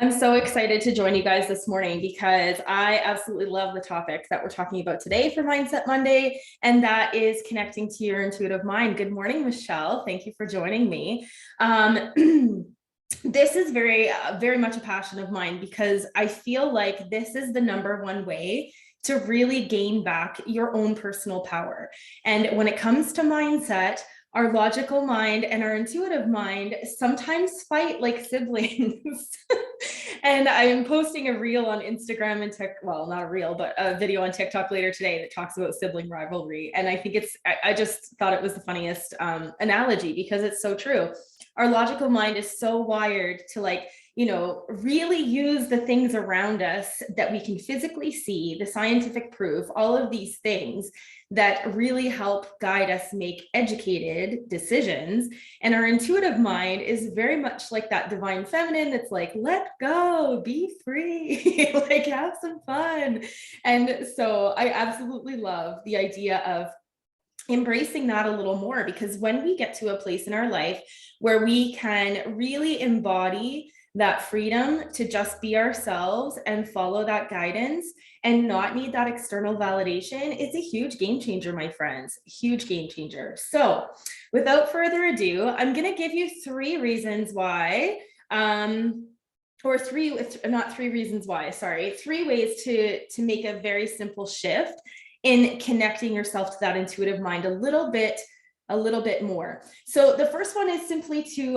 I'm so excited to join you guys this morning because I absolutely love the topic that we're talking about today for Mindset Monday, and that is connecting to your intuitive mind. Good morning, Michelle. Thank you for joining me. This is very much a passion of mine because I feel like this is the number one way to really gain back your own personal power. And when it comes to mindset, our logical mind and our intuitive mind sometimes fight like siblings. And I'm posting a reel on Instagram and well, not a reel, but a video on TikTok later today that talks about sibling rivalry. And I think I just thought it was the funniest analogy because it's so true. Our logical mind is so wired to really use the things around us that we can physically see, the scientific proof, all of these things that really help guide us make educated decisions. And our intuitive mind is very much like that divine feminine that's like, let go, be free, like have some fun. And so I absolutely love the idea of embracing that a little more, because when we get to a place in our life where we can really embody that freedom to just be ourselves and follow that guidance and not need that external validation, it's a huge game changer, my friends, huge game changer. So without further ado, I'm going to give you three reasons why, three ways to make a very simple shift in connecting yourself to that intuitive mind a little bit more. So the first one is simply to,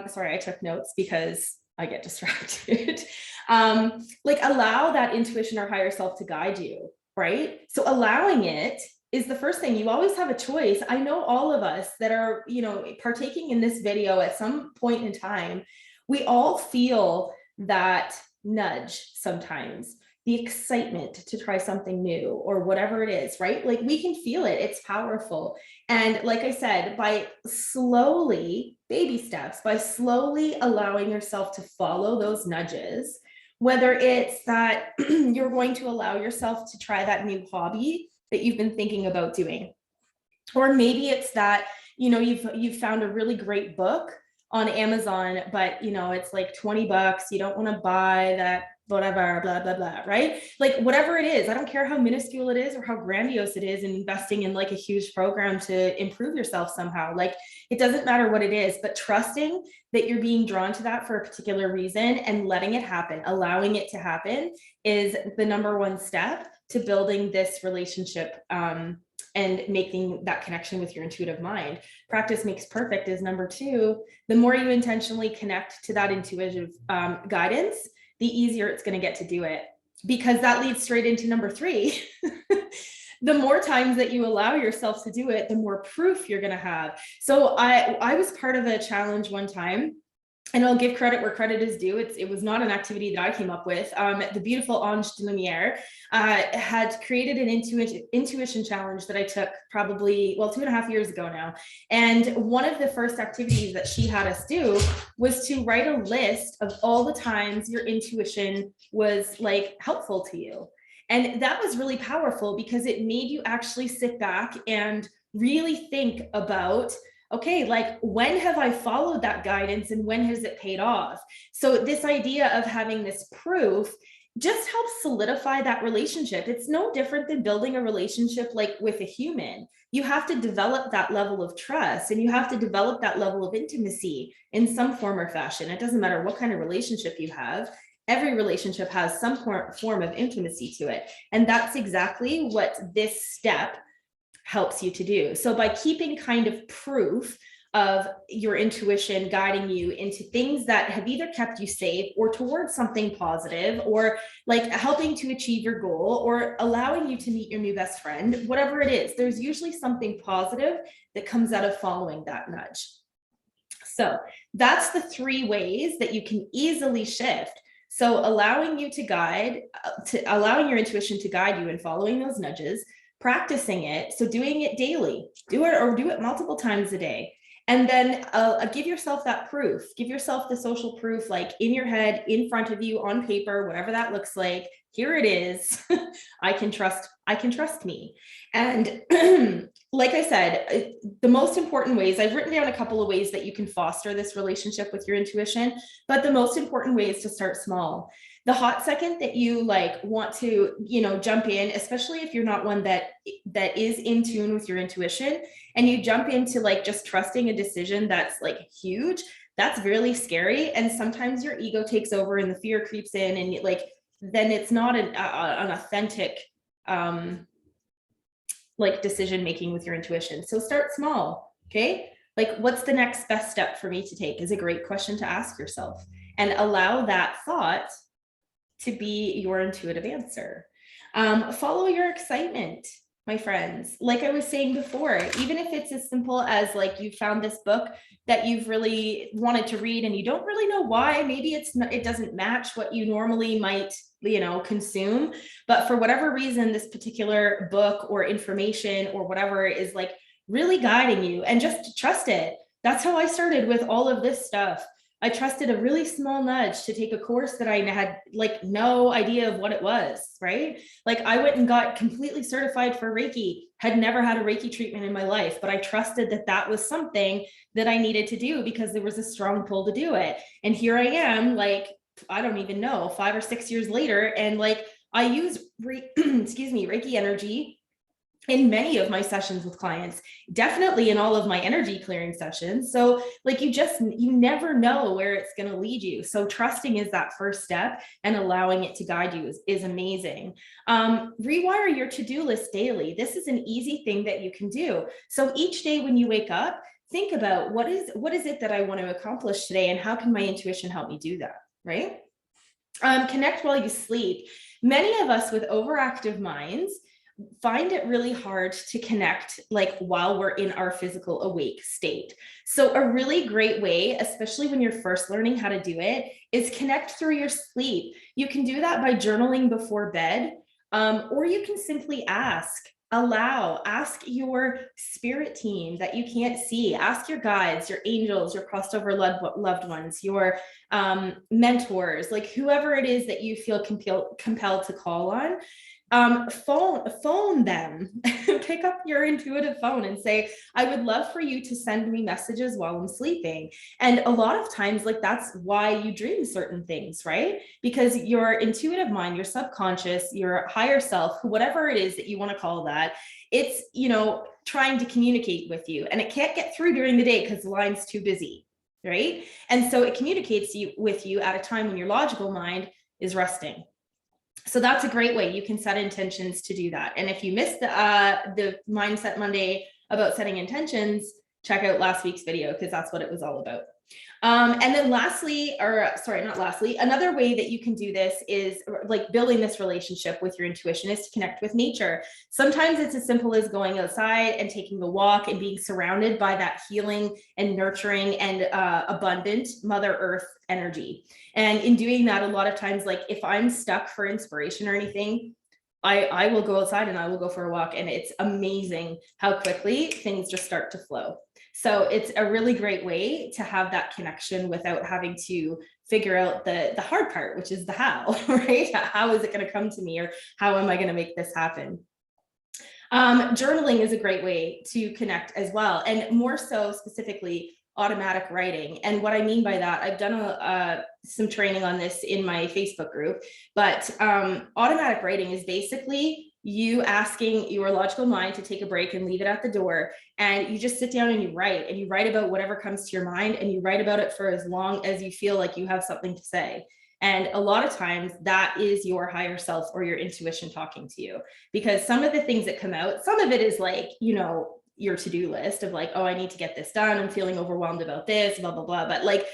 sorry, I took notes because I get distracted. Allow that intuition or higher self to guide you, right? So allowing it is the first thing. You always have a choice. I know all of us that are, partaking in this video at some point in time, we all feel that nudge sometimes, the excitement to try something new or whatever it is, right? Like we can feel it, it's powerful. And like I said, by slowly, baby steps, by slowly allowing yourself to follow those nudges, whether it's that you're going to allow yourself to try that new hobby that you've been thinking about doing, or maybe it's that, you've found a really great book on Amazon, but it's like $20. You don't want to buy that, whatever, blah, blah, blah, right? Like whatever it is, I don't care how minuscule it is or how grandiose it is, and investing in like a huge program to improve yourself somehow. Like it doesn't matter what it is, but trusting that you're being drawn to that for a particular reason and letting it happen, allowing it to happen is the number one step to building this relationship and making that connection with your intuitive mind. Practice makes perfect is number two. The more you intentionally connect to that intuitive guidance, the easier it's going to get to do it, because that leads straight into number three. The more times that you allow yourself to do it, the more proof you're going to have. So I was part of a challenge one time, and I'll give credit where credit is due. It was not an activity that I came up with. The beautiful Ange de Lumiere had created an intuition challenge that I took probably, 2.5 years ago now. And one of the first activities that she had us do was to write a list of all the times your intuition was like helpful to you. And that was really powerful because it made you actually sit back and really think about, okay, like when have I followed that guidance and when has it paid off? So this idea of having this proof just helps solidify that relationship. It's no different than building a relationship like with a human. You have to develop that level of trust and you have to develop that level of intimacy in some form or fashion. It doesn't matter what kind of relationship you have. Every relationship has some form of intimacy to it. And that's exactly what this step helps you to do. So by keeping kind of proof of your intuition guiding you into things that have either kept you safe or towards something positive, or like helping to achieve your goal or allowing you to meet your new best friend, whatever it is, there's usually something positive that comes out of following that nudge. So that's the three ways that you can easily shift. So allowing you to allowing your intuition to guide you and following those nudges, practicing it. So doing it daily, do it multiple times a day. And then give yourself that proof, give yourself the social proof, like in your head, in front of you, on paper, whatever that looks like, here it is. I can trust me. And like I said, the most important ways, I've written down a couple of ways that you can foster this relationship with your intuition, but the most important way is to start small. The hot second that you like want to, jump in, especially if you're not one that is in tune with your intuition, and you jump into like just trusting a decision that's like huge, that's really scary. And sometimes your ego takes over and the fear creeps in, and like, then it's not an authentic like decision making with your intuition. So start small. Okay, like what's the next best step for me to take is a great question to ask yourself, and allow that thought to be your intuitive answer. Follow your excitement, my friends. Like I was saying before, even if it's as simple as like you found this book that you've really wanted to read and you don't really know why, maybe it doesn't match what you normally might consume, but for whatever reason this particular book or information or whatever is like really guiding you, and just trust it. That's how I started with all of this stuff. I trusted a really small nudge to take a course that I had like no idea of what it was, right? Like I went and got completely certified for Reiki, had never had a Reiki treatment in my life, but I trusted that that was something that I needed to do because there was a strong pull to do it. And here I am, like, I don't even know, 5 or 6 years later. And like, I use Reiki energy in many of my sessions with clients, definitely in all of my energy clearing sessions. So like you never know where it's going to lead you. So trusting is that first step, and allowing it to guide you is amazing. Rewire your to-do list daily. This is an easy thing that you can do. So each day when you wake up, think about what is it that I want to accomplish today, and how can my intuition help me do that, right? Connect while you sleep. Many of us with overactive minds find it really hard to connect like while we're in our physical awake state. So a really great way, especially when you're first learning how to do it, is connect through your sleep. You can do that by journaling before bed, or you can simply ask your spirit team that you can't see, ask your guides, your angels, your crossed over loved ones, your mentors, like whoever it is that you feel compelled to call on. Phone them. Pick up your intuitive phone and say, I would love for you to send me messages while I'm sleeping. And a lot of times, like, that's why you dream certain things, right? Because your intuitive mind, your subconscious, your higher self, whatever it is that you want to call that, it's, trying to communicate with you, and it can't get through during the day because the line's too busy, right? And so it communicates with you at a time when your logical mind is resting. So that's a great way you can set intentions to do that. And if you missed the Mindset Monday about setting intentions, check out last week's video, because that's what it was all about. And then another way that you can do this is like building this relationship with your intuition is to connect with nature. Sometimes it's as simple as going outside and taking a walk and being surrounded by that healing and nurturing and abundant Mother Earth energy. And in doing that, a lot of times, like if I'm stuck for inspiration or anything, I will go outside and I will go for a walk, and it's amazing how quickly things just start to flow. So it's a really great way to have that connection without having to figure out the hard part, which is the how, right? How is it going to come to me, or how am I going to make this happen? Journaling is a great way to connect as well, and more so specifically automatic writing. And what I mean by that, I've done some training on this in my Facebook group, but automatic writing is basically you asking your logical mind to take a break and leave it at the door, and you just sit down and you write about whatever comes to your mind, and you write about it for as long as you feel like you have something to say. And a lot of times that is your higher self or your intuition talking to you, because some of the things that come out, some of it is like, your to-do list of like, oh, I need to get this done, I'm feeling overwhelmed about this, blah, blah, blah. But like,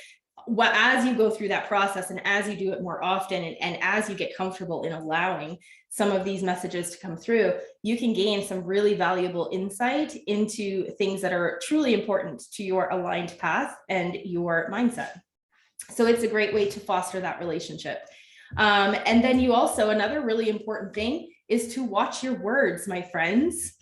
as you go through that process, and as you do it more often, and as you get comfortable in allowing some of these messages to come through, you can gain some really valuable insight into things that are truly important to your aligned path and your mindset. So it's a great way to foster that relationship. And then you also, another really important thing is to watch your words, my friends.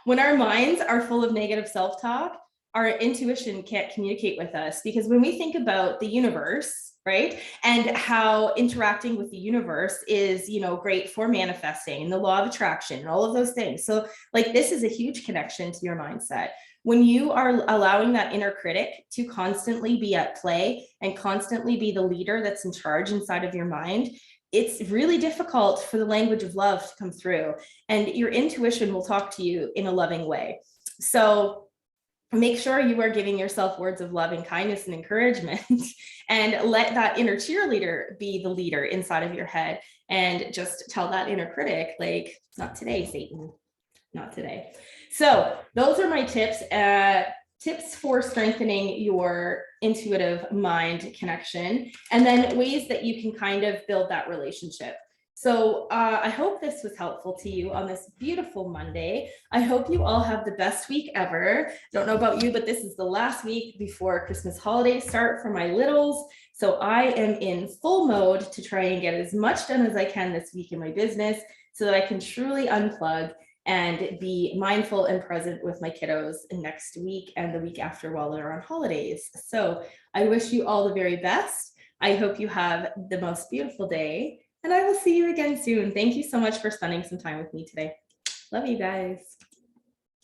When our minds are full of negative self-talk, our intuition can't communicate with us, because when we think about the universe, right? And how interacting with the universe is, great for manifesting and the law of attraction and all of those things. So like this is a huge connection to your mindset. When you are allowing that inner critic to constantly be at play and constantly be the leader that's in charge inside of your mind, it's really difficult for the language of love to come through, and your intuition will talk to you in a loving way. So make sure you are giving yourself words of love and kindness and encouragement and let that inner cheerleader be the leader inside of your head, and just tell that inner critic, like, not today, Satan, not today. So those are my tips for strengthening your intuitive mind connection, and then ways that you can kind of build that relationship. So I hope this was helpful to you on this beautiful Monday. I hope you all have the best week ever. Don't know about you, but this is the last week before Christmas holidays start for my littles. So I am in full mode to try and get as much done as I can this week in my business so that I can truly unplug and be mindful and present with my kiddos next week and the week after while they're on holidays. So I wish you all the very best. I hope you have the most beautiful day, and I will see you again soon. Thank you so much for spending some time with me today. Love you guys.